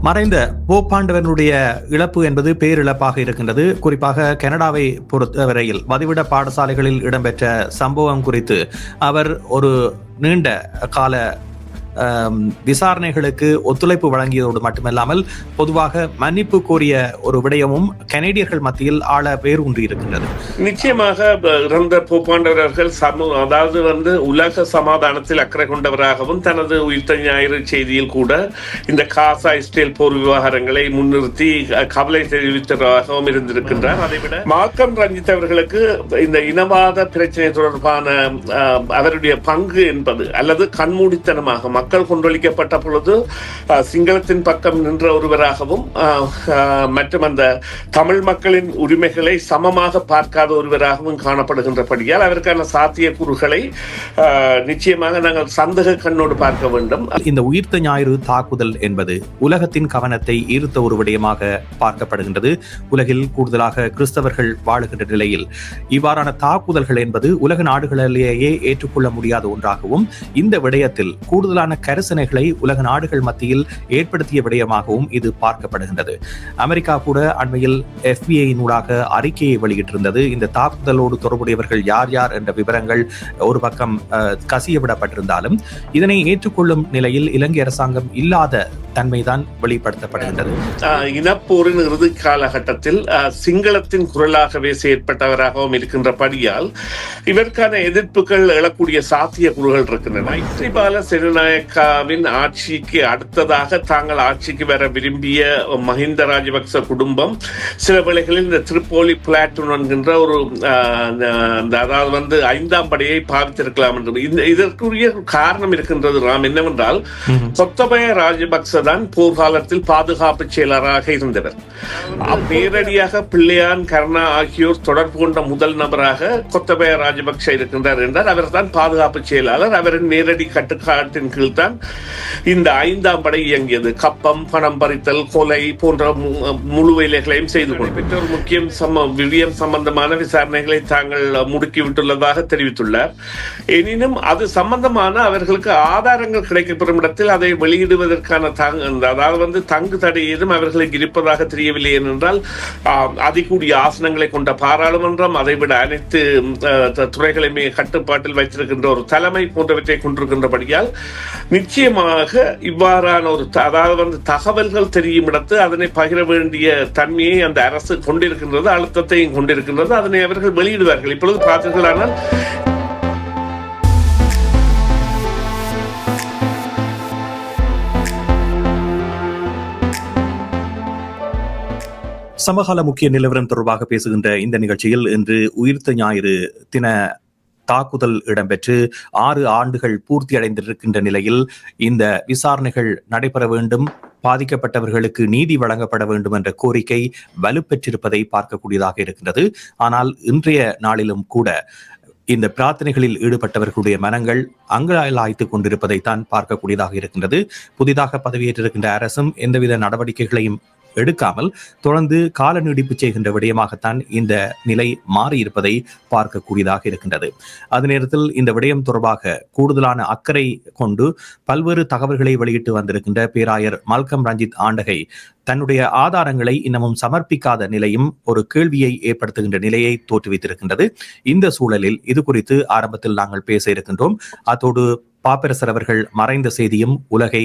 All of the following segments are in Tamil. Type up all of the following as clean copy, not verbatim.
மறைந்த போப்பாண்டவனுடைய இழப்பு என்பது பேரிழப்பாக இருக்கின்றது. குறிப்பாக கனடாவை பொறுத்தவரையில் வதிவிட பாடசாலைகளில் இடம்பெற்ற சம்பவம் குறித்து அவர் ஒரு நீண்ட கால விசாரணைகளுக்கு ஒத்துழைப்பு வழங்கியதோடு மட்டுமல்லாமல் பொதுவாக மன்னிப்பு கோரிய ஒரு விடயமும் கனேடியர்கள் மத்தியில் ஆழ வேரூன்றி இருக்கின்றது. நிச்சயமாக இறந்த போப்பாண்டவர்கள் அதாவது உலக சமாதானத்தில் அக்கறை கொண்டவராகவும் தனது உயிர்த்த ஞாயிறு செய்தியில் கூட இந்த காசா இஸ்ரேல் போர் விவகாரங்களை முன்னிறுத்தி கவலை தெரிவித்தவராகவும் இருந்திருக்கின்றார். அதைவிட மால்கம் ரஞ்சித் அவர்களுக்கு இந்த இனவாத பிரச்சனை தொடர்பான அவருடைய பங்கு என்பது அல்லது கண்மூடித்தனமாக மக்கள் கொண்டொழிக்கப்பட்ட பொழுது சிங்களத்தின் பக்கம் நின்ற ஒருவராகவும் மற்றும் அந்த தமிழ் மக்களின் உரிமைகளை சமமாக பார்க்காத ஒருவராகவும் காணப்படுகின்றபடியால் அவருக்கான சாத்தியக்கூறுகளை நிச்சயமாக நாங்கள் சந்தேக கண்ணோடு பார்க்க வேண்டும். இந்த உயிர்த்த ஞாயிறு தாக்குதல் என்பது உலகத்தின் கவனத்தை ஈர்த்த ஒரு விடயமாக பார்க்கப்படுகின்றது. உலகில் கூடுதலாக கிறிஸ்தவர்கள் வாழுகின்ற நிலையில் இவ்வாறான தாக்குதல்கள் என்பது உலக நாடுகளிலேயே ஏற்றுக்கொள்ள முடியாத ஒன்றாகவும் இந்த விடயத்தில் கூடுதலான கரிசனைகளை உலக நாடுகள் மத்தியில் ஏற்படுத்திய விடயமாகவும் இது பார்க்கப்படுகின்றது. அமெரிக்கா கூட அண்மையில் FBI-னூடாக அறிக்கையை வெளியிட்டிருந்தது. இந்த தாக்குதலோடு தொடர்புடையவர்கள் யார் யார் என்ற விவரங்கள் ஒரு பக்கம் கசியவிடப்பட்டிருந்தாலும் இதனை ஏற்றுக்கொள்ளும் நிலையில் இலங்கை அரசாங்கம் இல்லாத தன்மைதான் வெளிப்படுத்தப்படுகின்றது. இனப்போரின் இறுதி காலகட்டத்தில் சிங்களத்தின் குரலாகவே செயற்பட்டவராகவும் இருக்கின்றபடியால் இவருக்கான எதிர்ப்புகள் எழக்கூடிய சாத்திய கூறுகள் இருக்கின்றன. மைத்ரிபால சிறிநாயக்காவின் ஆட்சிக்கு அடுத்ததாக தாங்கள் ஆட்சிக்கு வர விரும்பிய மஹிந்த ராஜபக்ச குடும்பம் சில வேளைகளில் இந்த திரிப்போலி பிளாட்டூன் என்கின்ற ஒரு அதாவது 5ஆம் படையை பாவித்திருக்கலாம் என்று இதற்குரிய காரணம் இருக்கின்றது. என்னவென்றால் கொத்தபய ராஜபக்ச தான் போர்க்காலத்தில் பாதுகாப்பு செயலராக இருந்தவர். நேரடியாக பிள்ளையான் கருணா ஆகியோர் தொடர்பு கொண்ட முதல் நபராக கொத்தபய ராஜபக்ச இருக்கின்றார் என்றால் அவர் தான் பாதுகாப்பு செயலாளர். அவரின் நேரடி கட்டுக்காட்டின் கீழ் தான் இந்த 5ஆம் படை இயங்கியது. கப்பம், பணம் பறித்தல், கொலை போன்ற முழு வேலைகளையும் செய்து கொண்டு ஒரு முக்கியம் விடயம் சம்பந்தமான விசாரணைகளை தாங்கள் முடுக்கிவிட்டுள்ளதாக தெரிவித்துள்ளார். எனினும் அது சம்பந்தமான அவர்களுக்கு ஆதாரங்கள் கிடைக்கப்பெறும் இடத்தில் அதை வெளியிடுவதற்கான அதாவது தங்கு தடை ஏதும் அவர்களுக்கு இருப்பதாக தெரியவில்லை. ஏனென்றால் அதிகூடிய ஆசனங்களை கொண்ட பாராளுமன்றம், அதைவிட அனைத்து துறைகளையுமே கட்டுப்பாட்டில் வைத்திருக்கின்ற ஒரு தலைமை போன்றவற்றை கொண்டிருக்கின்றபடியால் நிச்சயமாக இவ்வாறான ஒரு அதாவது தகவல்கள் தெரியும் இடத்து அதனை பகிர வேண்டிய தன்மையை அந்த அரசு கொண்டிருக்கின்றது, அழுத்தத்தையும் கொண்டிருக்கின்றது. அதனை அவர்கள் வெளியிடுவார்கள். இப்பொழுது பார்த்தீர்களானால் சமகால முக்கிய நிலவரம் தொடர்பாக பேசுகின்ற இந்த நிகழ்ச்சியில் இன்று உயிர்த்த ஞாயிறு தின தாக்குதல் இடம்பெற்று 6 ஆண்டுகள் பூர்த்தி அடைந்திருக்கின்ற நிலையில் இந்த விசாரணைகள் நடைபெற வேண்டும், பாதிக்கப்பட்டவர்களுக்கு நீதி வழங்கப்பட வேண்டும் என்ற கோரிக்கை வலுப்பெற்றிருப்பதை பார்க்கக்கூடியதாக இருக்கின்றது. ஆனால் இன்றைய நாளிலும் கூட இந்த பிரார்த்தனைகளில் ஈடுபட்டவர்களுடைய மனங்கள் அங்கலாய்த்துக் கொண்டிருப்பதைத்தான் பார்க்கக்கூடியதாக இருக்கின்றது. புதிதாக பதவியேற்றிருக்கின்ற அரசும் எந்தவித நடவடிக்கைகளையும் எடுக்காமல் தொடர்ந்து கால நீடிப்பு செய்கின்ற விடயமாகத்தான் இந்த நிலை மாறியிருப்பதை பார்க்கக்கூடியதாக இருக்கின்றது. அதே நேரத்தில் இந்த விடயம் தொடர்பாக கூடுதலான அக்கறை கொண்டு பல்வேறு தகவல்களை வெளியிட்டு வந்திருக்கின்ற பேராயர் மால்கம் ரஞ்சித் ஆண்டகை தன்னுடைய ஆதாரங்களை இன்னமும் சமர்ப்பிக்காத நிலையும் ஒரு கேள்வியை ஏற்படுத்துகின்ற நிலையை தோற்றுவித்திருக்கின்றது. இந்த சூழலில் இது குறித்து ஆரம்பத்தில் நாங்கள் பேச இருக்கின்றோம். அதோடு பாப்பரசர் அவர்கள் மறைந்த செய்தியும் உலகை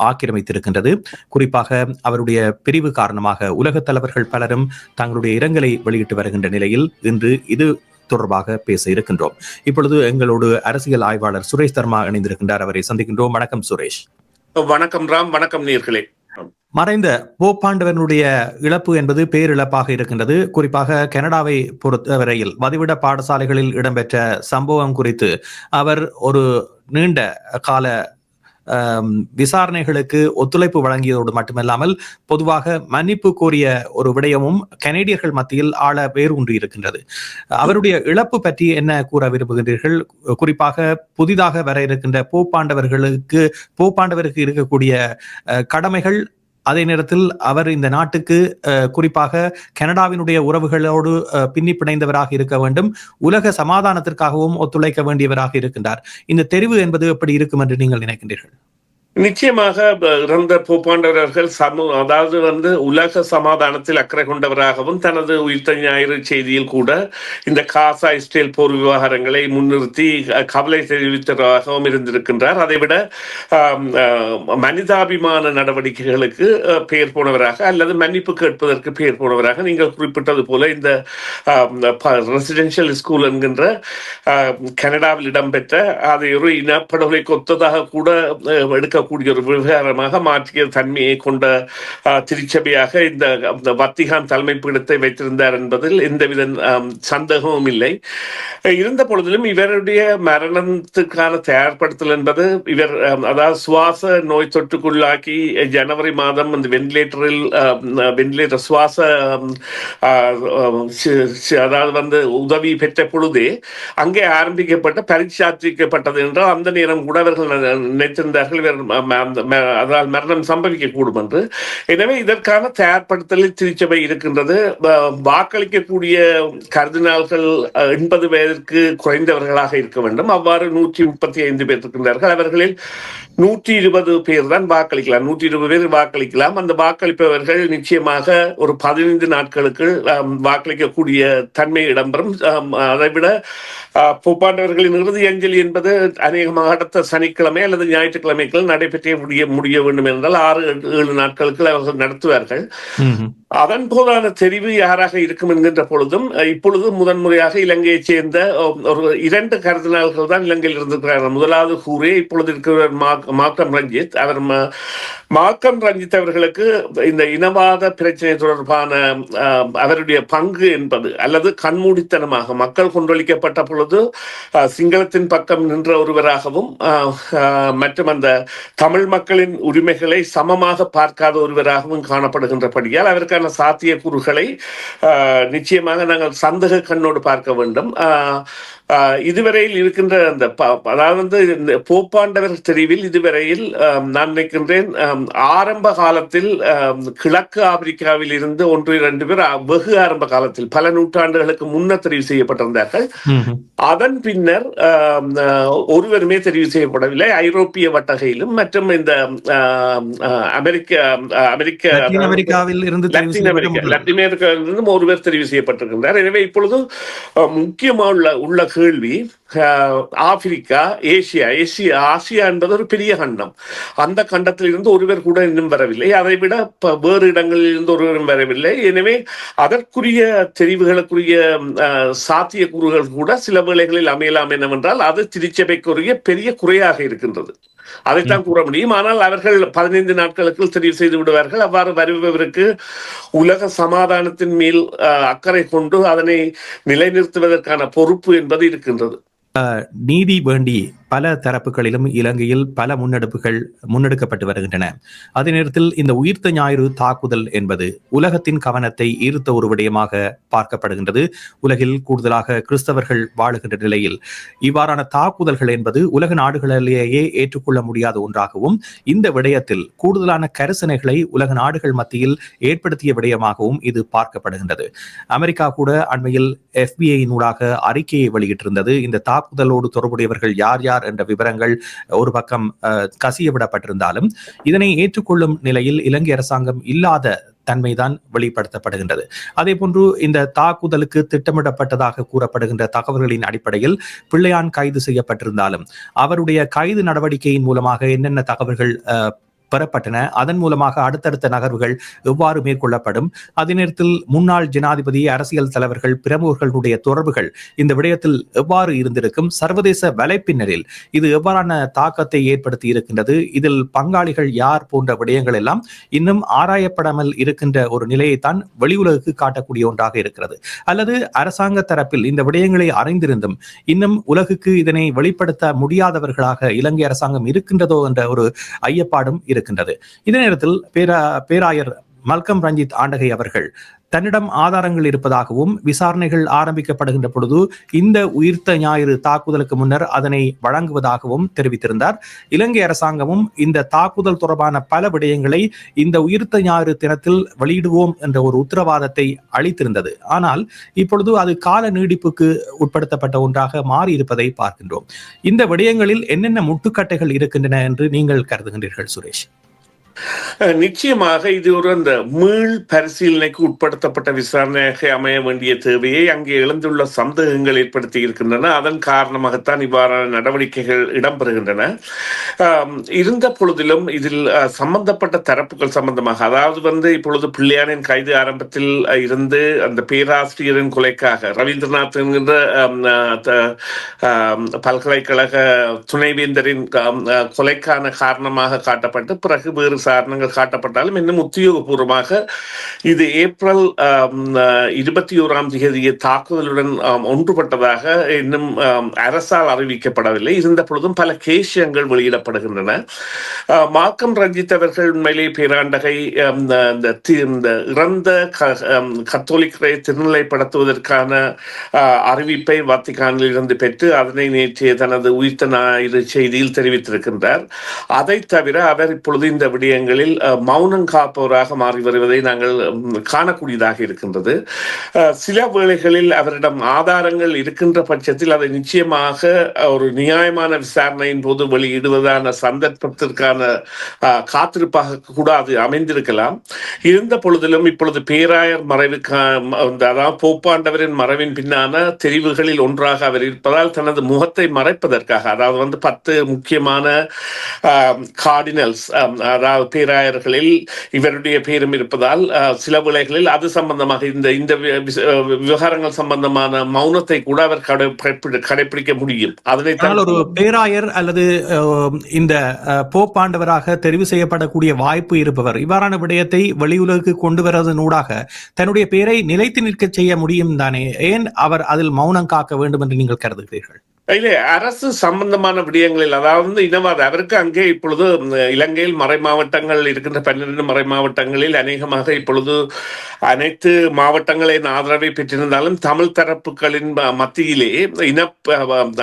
ஆக்கிரமித்திருக்கின்றது. குறிப்பாக அவருடைய பிரிவு காரணமாக உலக தலைவர்கள் பலரும் தங்களுடைய இரங்கலை வெளியிட்டு வருகின்ற நிலையில் இன்று இது தொடர்பாக பேச இருக்கின்றோம். இப்பொழுது எங்களோடு அரசியல் ஆய்வாளர் சுரேஷ் தர்மா இணைந்திருக்கின்றார். அவரை சந்திக்கின்றோம். வணக்கம் சுரேஷ். வணக்கம் ராம். வணக்கம் நேயர்களே. மறைந்த போப்பாண்டவனுடைய இழப்பு என்பது பேரிழப்பாக இருக்கின்றது. குறிப்பாக கனடாவை பொறுத்தவரையில் வதிவிட பாடசாலைகளில் இடம்பெற்ற சம்பவம் குறித்து அவர் ஒரு நீண்ட கால விசாரணைகளுக்கு ஒத்துழைப்பு வழங்கியதோடு மட்டுமல்லாமல் பொதுவாக மன்னிப்பு கோரிய ஒரு விடயமும் கனேடியர்கள் மத்தியில் ஆழ வேரூன்றி இருக்கின்றது. அவருடைய இழப்பு பற்றி என்ன கூற விரும்புகின்றீர்கள்? குறிப்பாக புதிதாக வர இருக்கின்ற போப்பாண்டவருக்கு இருக்கக்கூடிய கடமைகள், அதே நேரத்தில் அவர் இந்த நாட்டுக்கு குறிப்பாக கனடாவினுடைய உறவுகளோடு பின்னி பிணைந்தவராக இருக்க வேண்டும், உலக சமாதானத்திற்காகவும் ஒத்துழைக்க வேண்டியவராக இருக்கின்றார். இந்த தெரிவு என்பது எப்படி இருக்கும் என்று நீங்கள் நினைக்கின்றீர்கள்? நிச்சயமாக இறந்த போப்பாண்டவர்கள் அதாவது உலக சமாதானத்தில் அக்கறை கொண்டவராகவும் தனது உயிர்த்த ஞாயிறு செய்தியில் கூட இந்த காசா இஸ்ரேல் போர் விவகாரங்களை முன்னிறுத்தி கவலை தெரிவித்தவராகவும் இருந்திருக்கின்றார். அதைவிட மனிதாபிமான நடவடிக்கைகளுக்கு பெயர் போனவராக அல்லது மன்னிப்பு கேட்பதற்கு பெயர் போனவராக நீங்கள் குறிப்பிட்டது போல இந்த ரெசிடென்ஷியல் ஸ்கூல் என்கின்ற கனடாவில் இடம்பெற்ற அதை ஒரு இனப்படுகொலைக்கு ஒத்ததாக கூட எடுக்கக்கூடிய ஒரு விவகாரமாக மாற்றிய தன்மையை கொண்ட திருச்சபையாக இந்த வத்திகான் தலைமை பீடத்தை வைத்திருந்தார் என்பதில் எந்தவித சந்தேகமும் இல்லை. இருந்த பொழுதிலும் இவருடைய மரணத்துக்கான தயார்படுத்தல் என்பது இவர் அதாவது சுவாச நோய் தொற்றுக்குள்ளாக்கி ஜனவரி மாதம் அந்த வெண்டிலேட்டர் சுவாச அதாவது உதவி பெற்ற பொழுதே அங்கே ஆரம்பிக்கப்பட்ட பரீட்சாற்றிக்கப்பட்டது என்றால் அந்த நேரம் கூட அவர்கள் நினைத்திருந்தார்கள் இவர் அதனால் மரணம் சம்பவிக்க கூடும் என்று. எனவே இதற்கான தயார்படுத்தலில் திருச்சபை இருக்கின்றது. வாக்களிக்கக்கூடிய கர்தினால்கள் 80 வயதிற்கு குறைந்தவர்களாக இருக்க வேண்டும். அவ்வாறு 135 பேர் இருக்கின்றார்கள். அவர்களில் 120 பேர் தான் வாக்களிக்கலாம். 120 பேர் வாக்களிக்கலாம். அந்த வாக்களிப்பவர்கள் நிச்சயமாக ஒரு 15 நாட்களுக்கு வாக்களிக்கக்கூடிய தன்மை இடம்பெறும். அதைவிட போப்பாண்டவர்களின் இறுதி அஞ்சலி என்பது அநேகமாக அடுத்த சனிக்கிழமை அல்லது ஞாயிற்றுக்கிழமைகள் நடைபெற்றே முடிய வேண்டும் என்றால் 6-7 நாட்களுக்கு அவர்கள் நடத்துவார்கள். அதன் போதான தெரிவு யாராக இருக்கும் என்கின்ற பொழுதும் இப்பொழுது முதன்முறையாக இலங்கையைச் சேர்ந்த ஒரு 2 கர்தினால்கள் தான் இலங்கையில் இருந்திருக்கிறார்கள். முதலாவது கூறே இப்பொழுது இருக்கிற மால்கம் ரஞ்சித். அவர் மால்கம் ரஞ்சித் அவர்களுக்கு இந்த இனவாத பிரச்சனை தொடர்பான அவருடைய பங்கு என்பது அல்லது கண்மூடித்தனமாக மக்கள் கொண்டொழிக்கப்பட்ட பொழுது சிங்களத்தின் பக்கம் நின்ற ஒருவராகவும் மற்றும் அந்த தமிழ் மக்களின் உரிமைகளை சமமாக பார்க்காத ஒருவராகவும் காணப்படுகின்றபடியால் அவருக்கான சாத்தியக்கூறுகளை நிச்சயமாக நாங்கள் சந்தேக கண்ணோடு பார்க்க வேண்டும். இதுவரையில் இருக்கின்ற அந்த அதாவது இந்த போப்பாண்டவர் தெரிவில் இதுவரையில் நான் நினைக்கின்றேன் ஆரம்ப காலத்தில் கிழக்கு ஆப்பிரிக்காவில் இருந்து 1-2 பேர் வெகு ஆரம்ப காலத்தில் பல நூற்றாண்டுகளுக்கு முன்னர் தெரிவு செய்யப்பட்டிருந்தார்கள். அதன் பின்னர் ஒருவருமே தெரிவு செய்யப்படவில்லை. ஐரோப்பிய வட்டகையிலும் மற்றும் இந்த அமெரிக்காவில் இருந்து லத்தீன் அமெரிக்காவிலிருந்தும் ஒருவர் தெரிவு செய்யப்பட்டிருக்கின்றார். எனவே இப்பொழுது முக்கியமாக உள்ள கேள்வி ஆப்பிரிக்கா, ஆசியா என்பது ஒரு பெரிய கண்டம். அந்த கண்டத்தில் இருந்து ஒருவர் கூட இன்னும் வரவில்லை. அதைவிட வேறு இடங்களில் இருந்து ஒருவரும் வரவில்லை. எனவே அதற்குரிய தெரிவுகளுக்குரிய சாத்தியக்கூறுகள் கூட சில வேளைகளில் அமையலாம் என்னவென்றால் அது திருச்சபைக்குரிய பெரிய குறையாக இருக்கின்றது. அதைத்தான் கூற முடியும். ஆனால் அவர்கள் 15 நாட்களுக்கு தெரிவு செய்து விடுவார்கள். அவ்வாறு வருபவருக்கு உலக சமாதானத்தின் மேல் அக்கறை கொண்டு அதனை நிலைநிறுத்துவதற்கான பொறுப்பு என்பது இருக்கின்றது. நீதி வேண்டி பல தரப்புகளிலும் இலங்கையில் பல முன்னெடுக்கப்பட்டு வருகின்றன. அதே நேரத்தில் இந்த உயிர்த்த ஞாயிறு தாக்குதல் என்பது உலகத்தின் கவனத்தை ஈர்த்த ஒரு விடயமாக பார்க்கப்படுகின்றது. உலகில் கூடுதலாக கிறிஸ்தவர்கள் வாழுகின்ற நிலையில் இவ்வாறான தாக்குதல்கள் என்பது உலக நாடுகளிலேயே ஏற்றுக்கொள்ள முடியாத ஒன்றாகவும் இந்த விடயத்தில் கூடுதலான கரிசனைகளை உலக நாடுகள் மத்தியில் ஏற்படுத்திய விடயமாகவும் இது பார்க்கப்படுகின்றது. அமெரிக்கா கூட அண்மையில் FBI-யினூடாக அறிக்கையை வெளியிட்டிருந்தது. இந்த தாக்குதலோடு தொடர்புடையவர்கள் யார் யார் என்ற விவரங்கள் ஒரு பக்கம் கசிய விடப்பட்டிருந்தாலும் இதனை ஏற்றுக்கொள்ளும் நிலையில் இலங்கை அரசாங்கம் இல்லாத தன்மைதான் வெளிப்படுத்தப்படுகின்றது. அதே போன்று இந்த தாக்குதலுக்கு திட்டமிடப்பட்டதாக கூறப்படுகின்ற தகவல்களின் அடிப்படையில் பிள்ளையான் கைது செய்யப்பட்டிருந்தாலும் அவருடைய கைது நடவடிக்கையின் மூலமாக என்னென்ன தகவல்கள் பெறப்பட்டன, அதன் மூலமாக அடுத்தடுத்த நகர்வுகள் எவ்வாறு மேற்கொள்ளப்படும், அதே நேரத்தில் முன்னாள் ஜனாதிபதி, அரசியல் தலைவர்கள், பிரமுகர்களுடைய தொடர்புகள் இந்த விடயத்தில் எவ்வாறு இருந்திருக்கும், சர்வதேச வலைப்பின்னரில் இது எவ்வாறான தாக்கத்தை ஏற்படுத்தி இருக்கின்றது, இதில் பங்காளிகள் யார் போன்ற விடயங்கள் எல்லாம் இன்னும் ஆராயப்படாமல் இருக்கின்ற ஒரு நிலையைத்தான் வெளி உலகுக்கு காட்டக்கூடிய ஒன்றாக இருக்கிறது. அல்லது அரசாங்க தரப்பில் இந்த விடயங்களை அறிந்திருந்தும் இன்னும் உலகுக்கு இதனை வெளிப்படுத்த முடியாதவர்களாக இலங்கை அரசாங்கம் இருக்கின்றதோ என்ற ஒரு ஐயப்பாடும் இருக்கின்றது. இதே நேரத்தில் பேராயர் மல்கம் ரஞ்சித் ஆண்டகை அவர்கள் தன்னிடம் ஆதாரங்கள் இருப்பதாகவும் விசாரணைகள் ஆரம்பிக்கப்படுகின்ற பொழுது இந்த உயிர்த்த ஞாயிறு தாக்குதலுக்கு முன்னர் அதனை வழங்குவதாகவும் தெரிவித்திருந்தார். இலங்கை அரசாங்கமும் இந்த தாக்குதல் தொடர்பான பல விடயங்களை இந்த உயிர்த்த ஞாயிறு தினத்தில் வெளியிடுவோம் என்ற ஒரு உத்தரவாதத்தை அளித்திருந்தது. ஆனால் இப்பொழுது அது கால நீடிப்புக்கு உட்படுத்தப்பட்ட ஒன்றாக மாறி இருப்பதை பார்க்கின்றோம். இந்த விடயங்களில் என்னென்ன முட்டுக்கட்டைகள் இருக்கின்றன என்று நீங்கள் கருதுகின்றீர்கள் சுரேஷ்? நிச்சயமாக இது ஒரு அந்த மீள் பரிசீலனைக்கு உட்படுத்தப்பட்ட விசாரணையாக அமைய வேண்டிய தேவையை அங்கே எழுந்துள்ள சந்தேகங்கள் ஏற்படுத்தி இருக்கின்றன. அதன் காரணமாகத்தான் இவ்வாறான நடவடிக்கைகள் இடம்பெறுகின்றன. இருந்த பொழுதிலும் இதில் சம்பந்தப்பட்ட தரப்புகள் சம்பந்தமாக, அதாவது இப்பொழுது பிள்ளையானின் கைது ஆரம்பத்தில் இருந்து அந்த பேராசிரியரின் கொலைக்காக ரவீந்திரநாத் என்கின்ற பல்கலைக்கழக துணைவேந்தரின் கொலைக்கான காரணமாக காட்டப்பட்டு பிறகு வேறு காரணங்கள் காட்டப்பட்டாலும் இன்னும் உத்தியோகபூர்வமாக இது ஏப்ரல் 21 தாக்குதலுடன் ஒன்றுபட்டதாக இன்னும் அரசால் அறிவிக்கப்படவில்லை. இருந்த பொழுதும் பல கேசியங்கள் வெளியிடப்படுகின்றன. மார்க்கம் ரஞ்சித் அவர்கள் உண்மையிலே பேராண்டகை இறந்த கத்தோலிக்கரை திருநிலைப்படுத்துவதற்கான அறிவிப்பை வத்திக்கானில் இருந்து பெற்று அதனை நேற்றைய தனது உயிர்த்த ஞாயிறு செய்தியில் தெரிவித்திருக்கின்றார். அதை தவிர அவர் இப்பொழுது இந்த விடயங்களில் மௌனம் காப்பவராக மாறி வருவதை நாங்கள் காணக்கூடியதாக இருக்கின்றது. சில வேளைகளில் அவரிடம் ஆதாரங்கள் இருக்கின்ற பட்சத்தில் அதை நிச்சயமாக ஒரு நியாயமான விசாரணையின் போது வெளியிடுவதான சந்தர்ப்பத்திற்கான காத்திருப்பாக கூட அது அமைந்திருக்கலாம். இருந்த பொழுதிலும் இப்பொழுது பேராயர் அதாவது போப்பாண்டவரின் மறைவின் பின்னான தெரிவுகளில் ஒன்றாக அவர் இருப்பதால் தனது முகத்தை மறைப்பதற்காக, அதாவது 10 முக்கியமான கார்டினல்ஸ், அதாவது பேராயர்களில் இவருடைய பேரும் இருப்பதால் சில வேளைகளில் அது சம்பந்தமாக இந்த விவகாரங்கள் சம்பந்தமான மௌனத்தை கூட அவர் கடைபிடிக்க முடியும். அதனை ஒரு பேராயர் அல்லது இந்த போப்பாண்டவராக தெரிவு செய்யப்படக்கூடிய வாய்ப்பு இருப்பவர் இவ்வாறான விடயத்தை வெளியுலகுக்கு கொண்டு வருவதனூடாக தன்னுடைய பேரை நிலைத்து நிற்க செய்ய முடியும் தானே? ஏன் அவர் அதில் மௌனம் காக்க வேண்டும் என்று நீங்கள் கருதுகிறீர்கள்? இல்லை, அரசு சம்பந்தமான விடயங்களில், அதாவது இனவாத அவருக்கு அங்கே இப்பொழுது இலங்கையில் மறை மாவட்டங்கள் இருக்கின்ற 12 மறை மாவட்டங்களில் அநேகமாக இப்பொழுது அனைத்து மாவட்டங்களின் ஆதரவை பெற்றிருந்தாலும் தமிழ் தரப்புகளின் மத்தியிலே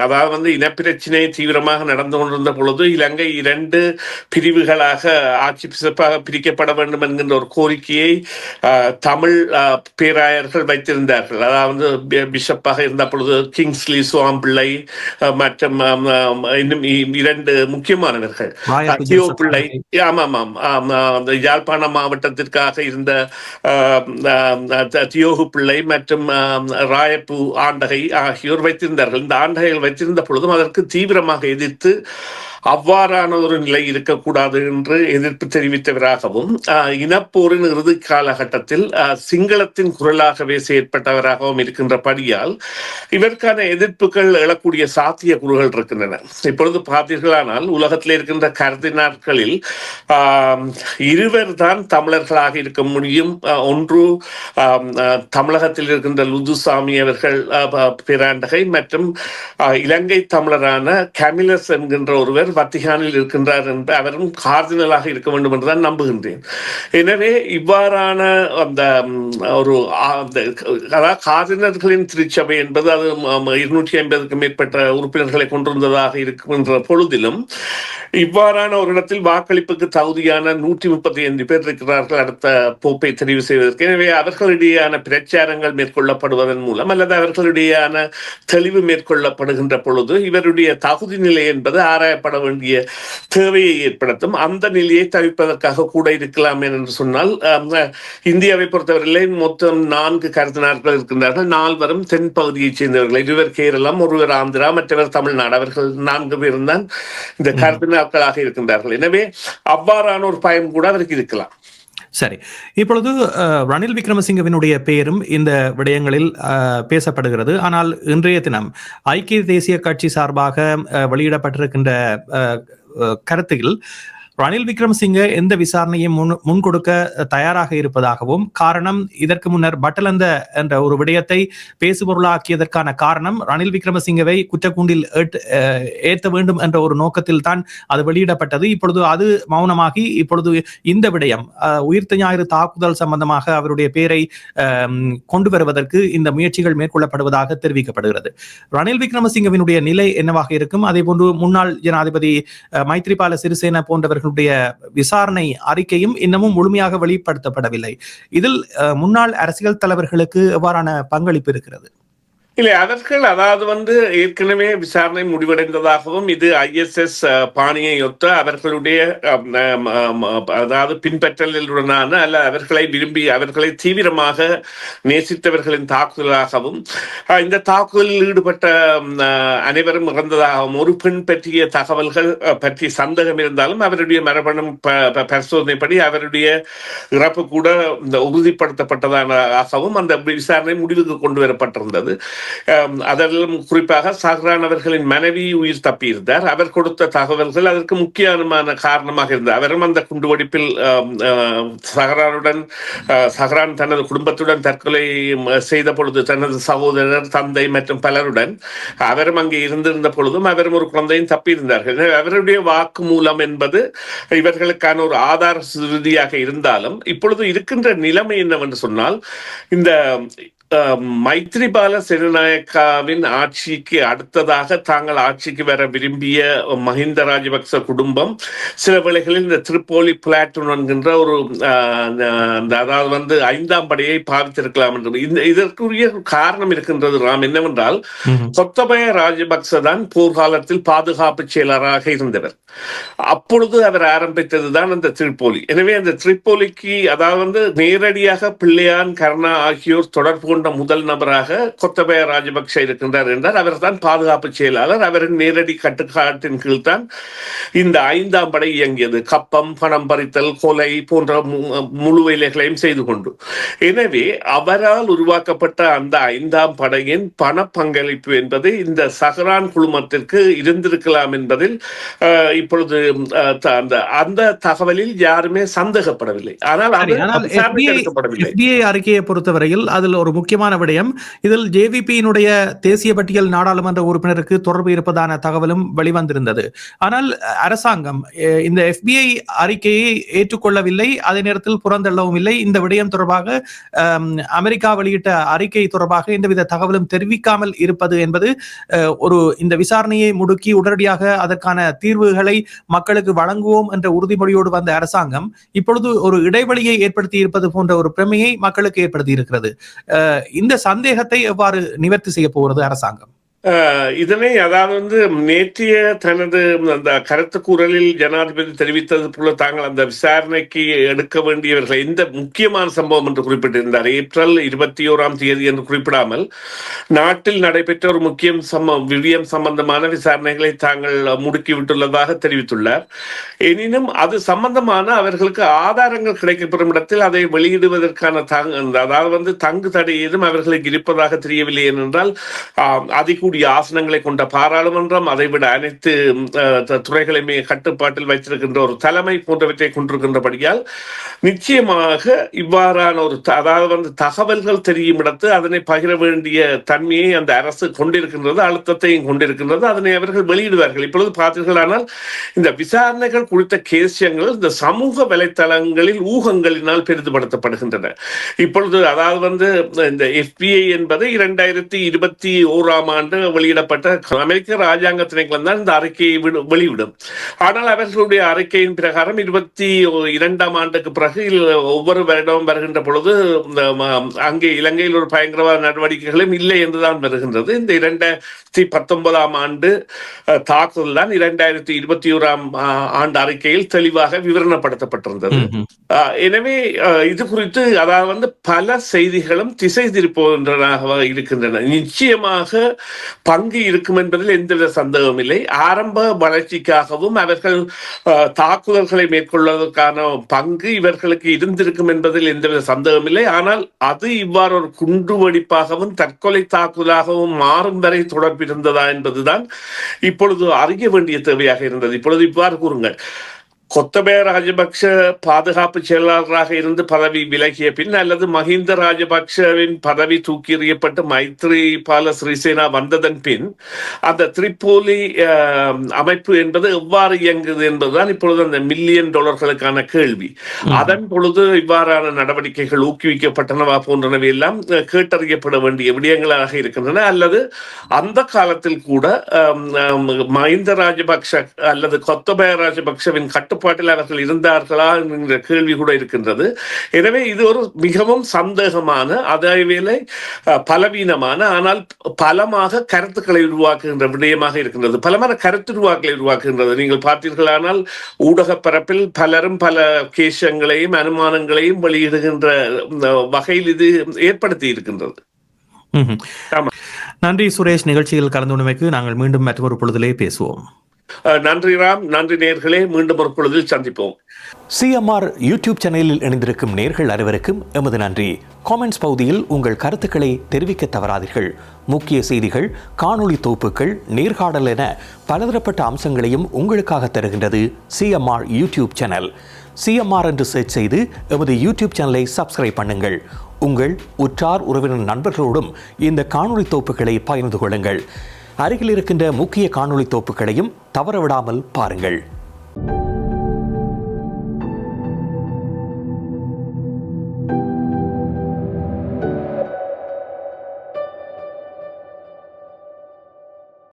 அதாவது இனப்பிரச்சினை தீவிரமாக நடந்து கொண்டிருந்த பொழுது இலங்கை 2 பிரிவுகளாக ஆட்சி பிரிக்கப்பட வேண்டும் என்கின்ற ஒரு கோரிக்கையை தமிழ் பேராயர்கள் வைத்திருந்தார்கள். அதாவது பிஷப்பாக இருந்த பொழுது கிங்ஸ்லி சுவாம்பிள்ளை மற்றும் இன்னும் 2 முக்கியமானவர்கள், தியோ பிள்ளை, யாழ்ப்பாண மாவட்டத்திற்காக இருந்த தியோகு பிள்ளை மற்றும் ராயப்பு ஆண்டகை ஆகியோர் வைத்திருந்தார்கள். இந்த ஆண்டகைகள் வைத்திருந்த பொழுதும் அதற்கு தீவிரமாக எதிர்த்து அவ்வாறான ஒரு நிலை இருக்கக்கூடாது என்று எதிர்ப்பு தெரிவித்தவராகவும் இனப்போரின் இறுதி காலகட்டத்தில் சிங்களத்தின் குரலாகவே செயற்பட்டவராகவும் இருக்கின்றபடியால் இவருக்கான எதிர்ப்புகள் எழக்கூடிய சாத்திய கூறுகள் இருக்கின்றன. இப்பொழுது பார்த்தீர்களானால் உலகத்தில் இருக்கின்ற கர்தினால்களில் 2 தான் தமிழர்களாக இருக்க முடியும். ஒன்று தமிழகத்தில் இருக்கின்ற லுதுசாமி அவர்கள் பேராண்டகை மற்றும் இலங்கை தமிழரான கமிலஸ் என்கின்ற ஒருவர் வத்திகானில் இருக்கின்றார் என்று அவரும் கார்டினலாக இருக்க வேண்டும் என்றுதான் நம்புகின்றேன். எனவே இவ்வாறான அந்த ஒரு அதாவது கார்டினல்களின் திருச்சபை என்பது அது 250க்கும் மேற்பட்ட உறுப்பினர்களை கொண்டிருந்ததாக இருக்கின்ற பொழுதிலும் இவ்வாறான ஒரு இடத்தில் வாக்களிப்புக்கு தகுதியான 135 பேர் இருக்கிறார்கள் அடுத்த போப்பை தெரிவு செய்வதற்கு. எனவே அவர்களிடையான பிரச்சாரங்கள் மேற்கொள்ளப்படுவதன் மூலம் அல்லது அவர்களிடையான தெளிவு மேற்கொள்ளப்படுகின்ற பொழுது இவருடைய தகுதி நிலை என்பது ஆராயப்பட வேண்டிய தேவையை ஏற்படுத்தும். அந்த நிலையை தவிர்ப்பதற்காக கூட இருக்கலாம் என்று சொன்னால், இந்தியாவை பொறுத்தவரையிலே மொத்தம் 4 கர்தினால்கள் இருக்கின்றார்கள். 4 தென் பகுதியைச் சேர்ந்தவர்கள். 2 கேரளம், 1 ஆந்திரா, மற்றவர் தமிழ்நாடு. அவர்கள் 4 பேரும் தான் இந்த கர்தினால்களாக இருக்கின்றார்கள். எனவே அவ்வாறான ஒரு பயம் கூட அவருக்கு இருக்கலாம். சரி, இப்பொழுது ரணில் விக்ரமசிங்கவினுடைய பெயரும் இந்த விடயங்களில் பேசப்படுகிறது. ஆனால் இன்றைய தினம் ஐக்கிய தேசிய கட்சி சார்பாக வெளியிடப்பட்டிருக்கின்ற கருத்தில் ரணில் விக்ரமசிங்கே எந்த விசாரணையும் முன்கொடுக்க தயாராக இருப்பதாகவும், காரணம் இதற்கு முன்னர் பட்டலந்த என்ற ஒரு விடயத்தை பேசுபொருளாக்கியதற்கான காரணம் ரணில் விக்ரமசிங்கவை குற்றக்கூண்டில் ஏற்ற வேண்டும் என்ற ஒரு நோக்கத்தில் தான் அது வெளியிடப்பட்டது. இப்பொழுது அது மௌனமாகி இப்பொழுது இந்த விடயம் உயிர்த்த ஞாயிறு தாக்குதல் சம்பந்தமாக அவருடைய பெயரை கொண்டு வருவதற்கு இந்த முயற்சிகள் மேற்கொள்ளப்படுவதாக தெரிவிக்கப்படுகிறது. ரணில் விக்ரமசிங்கவினுடைய நிலை என்னவாக இருக்கும்? அதே போன்று முன்னாள் ஜனாதிபதி மைத்ரிபால சிறிசேன போன்றவர்களுடைய விசாரணை அறிக்கையும் இன்னமும் முழுமையாக வெளிப்படுத்தப்படவில்லை. இதில் முன்னாள் அரசியல் தலைவர்களுக்கு எவ்வாறான பங்களிப்பு இருக்கிறது? இல்லை, அவர்கள் அதாவது ஏற்கனவே விசாரணை முடிவடைந்ததாகவும் இது ISS பாணியை ஒத்த அவர்களுடைய அதாவது பின்பற்றலுடனான அல்ல அவர்களை விரும்பி அவர்களை தீவிரமாக நேசித்தவர்களின் தாக்குதலாகவும் இந்த தாக்குதலில் ஈடுபட்ட அனைவரும் இறந்ததாகவும் ஒரு பெண் பற்றிய தகவல்கள் பற்றி சந்தேகம் இருந்தாலும் அவருடைய மரபணு பரிசோதனைப்படி அவருடைய இறப்பு கூட உறுதிப்படுத்தப்பட்டதாகவும் அந்த விசாரணை முடிவுக்கு கொண்டு வரப்பட்டிருந்தது. அதெல்லாம் குறிப்பாக சஹ்ரான் அவர்களின் மனைவி உயிர் தப்பியிருந்தார். அவர் கொடுத்த தகவல்கள் அதற்கு முக்கியமான காரணமாக இருந்தார். அவரும் அந்த குண்டுவெடிப்பில் சஹ்ரான் தனது குடும்பத்துடன் தற்கொலை செய்த பொழுது தனது சகோதரர், தந்தை மற்றும் பலருடன் அவரும் அங்கே இருந்திருந்த பொழுதும் அவரும் ஒரு குழந்தையும் தப்பியிருந்தார்கள். அவருடைய வாக்கு மூலம் என்பது இவர்களுக்கான ஒரு ஆதார ரீதியாக இருந்தாலும் இப்பொழுது இருக்கின்ற நிலைமை என்னவென்று சொன்னால், இந்த மைத்ரிபால சிறிநாயக்காவின் ஆட்சிக்கு அடுத்ததாக தாங்கள் ஆட்சிக்கு வர விரும்பிய மஹிந்த ராஜபக்ச குடும்பம் சில வேளைகளில் இந்த திரிப்போலி பிளாட்டூன் என்கின்ற ஒரு அதாவது 5ஆம் படையை பாவித்திருக்கலாம் என்று இதற்குரிய காரணம் இருக்கின்றது. என்னவென்றால், கொத்தபய ராஜபக்ச தான் போர்க்காலத்தில் பாதுகாப்பு செயலராக இருந்தவர். அப்பொழுது அவர் ஆரம்பித்ததுதான் அந்த திரிப்போலி. எனவே அந்த திரிப்போலிக்கு அதாவது நேரடியாக பிள்ளையான், கருணா ஆகியோர் தொடர்பு கொண்ட முதல் நபராக கொத்தபய ராஜபக்ச இருக்கின்றார் என்றால் அவர் தான் பாதுகாப்பு செயலாளர். அவரின் நேரடி கட்டுப்பாட்டின் கீழ் தான் இந்த 5ஆம் படை இயங்கியது. கப்பம், பணம் பறித்தல், கொலை போன்ற முழு வேலைகளையும் செய்து கொண்டு. எனவே அவரால் உருவாக்கப்பட்ட அந்த 5ஆம் படையின் பண பங்களிப்பு என்பது இந்த சஹ்ரான் குழுமத்திற்கு இருந்திருக்கலாம் என்பதில் இப்பொழுது அந்த தகவலில் யாருமே சந்தேகப்படவில்லை. ஆனால் FBI அறிக்கையை பொறுத்தவரையில் அதில் ஒரு முக்கியமான விடயம், இதில் JVP-யினுடைய தேசிய பட்டியல் நாடாளுமன்ற உறுப்பினருக்கு தொடர்பு இருப்பதான தகவலும் வெளிவந்திருந்தது. ஆனால் அரசாங்கம் இந்த FBI அறிக்கையை ஏற்றுக்கொள்ளவில்லை, அதே நேரத்தில் புறந்தள்ளவும் இல்லை. இந்த விடயம் தொடர்பாக அமெரிக்கா வெளியிட்ட அறிக்கை தொடர்பாக எந்தவித தகவலும் தெரிவிக்காமல் இருப்பது என்பது இந்த விசாரணையை முடுக்கி உடனடியாக அதற்கான தீர்வுகளை மக்களுக்கு வழங்குவோம் என்ற உறுதிமொழியோடு வந்த அரசாங்கம் இப்பொழுது ஒரு இடைவெளியை ஏற்படுத்தி இருப்பது போன்ற ஒரு பிரமையை மக்களுக்கு ஏற்படுத்தி இருக்கிறது. இந்த சந்தேகத்தை எவ்வாறு நிவர்த்தி செய்ய போகிறது அரசாங்கம்? இதனை அதாவது நேற்றைய தனது அந்த கருத்து கூறலில் ஜனாதிபதி தெரிவித்தது போல தாங்கள் அந்த விசாரணைக்கு எடுக்க வேண்டியவர்கள் இந்த முக்கியமான சம்பவம் என்று குறிப்பிட்டிருந்தார். ஏப்ரல் 21ஆம் தேதி என்று குறிப்பிடாமல் நாட்டில் நடைபெற்ற ஒரு முக்கிய விடயம் சம்பந்தமான விசாரணைகளை தாங்கள் முடுக்கிவிட்டுள்ளதாக தெரிவித்துள்ளார். எனினும் அது சம்பந்தமான அவர்களுக்கு ஆதாரங்கள் கிடைக்கப்பெறும் இடத்தில் அதை வெளியிடுவதற்கான அதாவது தங்கு தடை ஏதும் அவர்களுக்கு இருப்பதாக தெரியவில்லை. ஏனென்றால் அதிகூடிய ஆசனங்களை கொண்ட பாராளுமன்றம், அதைவிட அனைத்து துறைகளையுமே கட்டுப்பாட்டில் வைத்திருக்கின்ற ஒரு தலைமை போன்றவற்றை கொண்டிருக்கின்றபடியால் நிச்சயமாக இவ்வாறான ஒரு அதாவது தகவல்கள் தெரியும் இடத்து அதனை பகிர வேண்டிய தன்மையை அந்த அரசு கொண்டிருக்கின்றது, அழுத்தத்தையும் கொண்டிருக்கின்றது. அதனை அவர்கள் வெளியிடுவார்கள். இப்பொழுது பார்த்தீர்களானால் இந்த விசாரணைகள் குறித்த கேசியங்கள் இந்த சமூக வலைத்தளங்களில் ஊகங்களினால் பெரிதுபடுத்தப்படுகின்றன. இப்பொழுது அதாவது இந்த FBI என்பது 2021ஆம் ஆண்டு வெளியிடப்பட்ட அமெரிக்க ராஜாங்க திணைக்களம் தான் இந்த அறிக்கையை வெளியிடும். ஆனால் அவர்களுடைய அறிக்கையின் பிரகாரம் 22ஆம் ஆண்டுக்கு பிறகு ஒவ்வொரு வருடமும் வருகின்ற பொழுது அங்கே இலங்கையில் ஒரு பயங்கரவாத நடவடிக்கைகளும் இல்லை என்றுதான் வருகின்றது. இந்த 2019ஆம் ஆண்டு தாக்குதல் தான் 2021ஆம் ஆண்டு அறிக்கையில் தெளிவாக விவரணப்படுத்தப்பட்டிருந்தது. எனவே இது குறித்து அதாவது பல செய்திகளும் திசை திருப்புகின்றன இருக்கின்றன. நிச்சயமாக பங்கு இருக்கும் என்பதில் எந்தவித சந்தேகமும் இல்லை. ஆரம்ப வளர்ச்சிக்காகவும் அவர்கள் தாக்குதல்களை மேற்கொள்வதற்கான பங்கு இவர்களுக்கு இருந்திருக்கும் என்பதில் எந்தவித சந்தேகமும் இல்லை. ஆனால் அது இவ்வாறு ஒரு குண்டுவெடிப்பாகவும் தற்கொலை தாக்குதலாகவும் மாறும் வரை தொடர்பிருந்ததா என்பதுதான் இப்பொழுது அறிய வேண்டிய தேவையாக இருந்தது. இப்பொழுது இவ்வாறு கூறுங்கள், கொத்தபய ராஜபக்ஷ பாதுகாப்பு செயலாளராக இருந்து பதவி விலகிய பின் அல்லது மஹிந்த ராஜபக்ஷவின் பதவி தூக்கி எறியப்பட்டு மைத்ரிபால சிறிசேனா வந்ததன் பின் அந்த திரிப்போலி அமைப்பு என்பது எவ்வாறு இயங்குது என்பதுதான் இப்பொழுது அந்த $1 மில்லியன் கேள்வி. அதன் பொழுது இவ்வாறான நடவடிக்கைகள் ஊக்குவிக்கப்பட்டனவா போன்றனவை எல்லாம் கேட்டறியப்பட வேண்டிய விடயங்களாக இருக்கின்றன. அல்லது அந்த காலத்தில் கூட மஹிந்த ராஜபக்ஷ அல்லது கொத்தபய ராஜபக்ஷவின் கட்டுப்பாட்டில் அவர்கள் இருந்தார்களா என்கிற கேள்வி கூட இருக்கின்றது. எனவே இது ஒரு மிகவும் சந்தேகமான, அதேவேளை பலவீனமான, ஆனால் பலமாக கருத்துக்களை உருவாக்குகின்ற விடயமாக இருக்கின்றது. பலமான கருத்துருவாக்களை உருவாக்குகின்றது. நீங்கள் பார்த்தீர்களானால் ஊடக பரப்பில் பலரும் பல கேஷங்களையும் அனுமானங்களையும் வெளியிடுகின்ற வகையில் இது ஏற்படுத்தி இருக்கின்றது. நன்றி சுரேஷ், நிகழ்ச்சியில் கலந்து கொண்டமைக்கு. நாங்கள் மீண்டும் மற்றொரு பொழுதிலே பேசுவோம். நன்றி ராம், நன்றி நேயர்களே, மீண்டும் ஒரு பொழுதில் சந்திப்போம். CMR யூடியூப் சேனலில் இணைந்திருக்கும் நேயர்கள் அனைவருக்கும் எமது நன்றி. காமெண்ட்ஸ் பகுதியில் உங்கள் கருத்துக்களை தெரிவிக்க தவறாதீர்கள். முக்கிய செய்திகள், காணொளி தொகுப்புகள், நேர்காணல் என பலதரப்பட்ட அம்சங்களையும் உங்களுக்காக தருகின்றது CMR யூடியூப் சேனல். CMR என்று சர்ச் செய்து எமது யூடியூப் சேனலை சப்ஸ்கிரைப் பண்ணுங்கள். உங்கள் உற்றார் உறவினர் நண்பர்களோடும் இந்த காணொளி தொகுப்புகளை பகிர்ந்து கொள்ளுங்கள். அருகில் இருக்கின்ற முக்கிய காணொளி தொகுப்புகளையும் தவறவிடாமல் பாருங்கள்.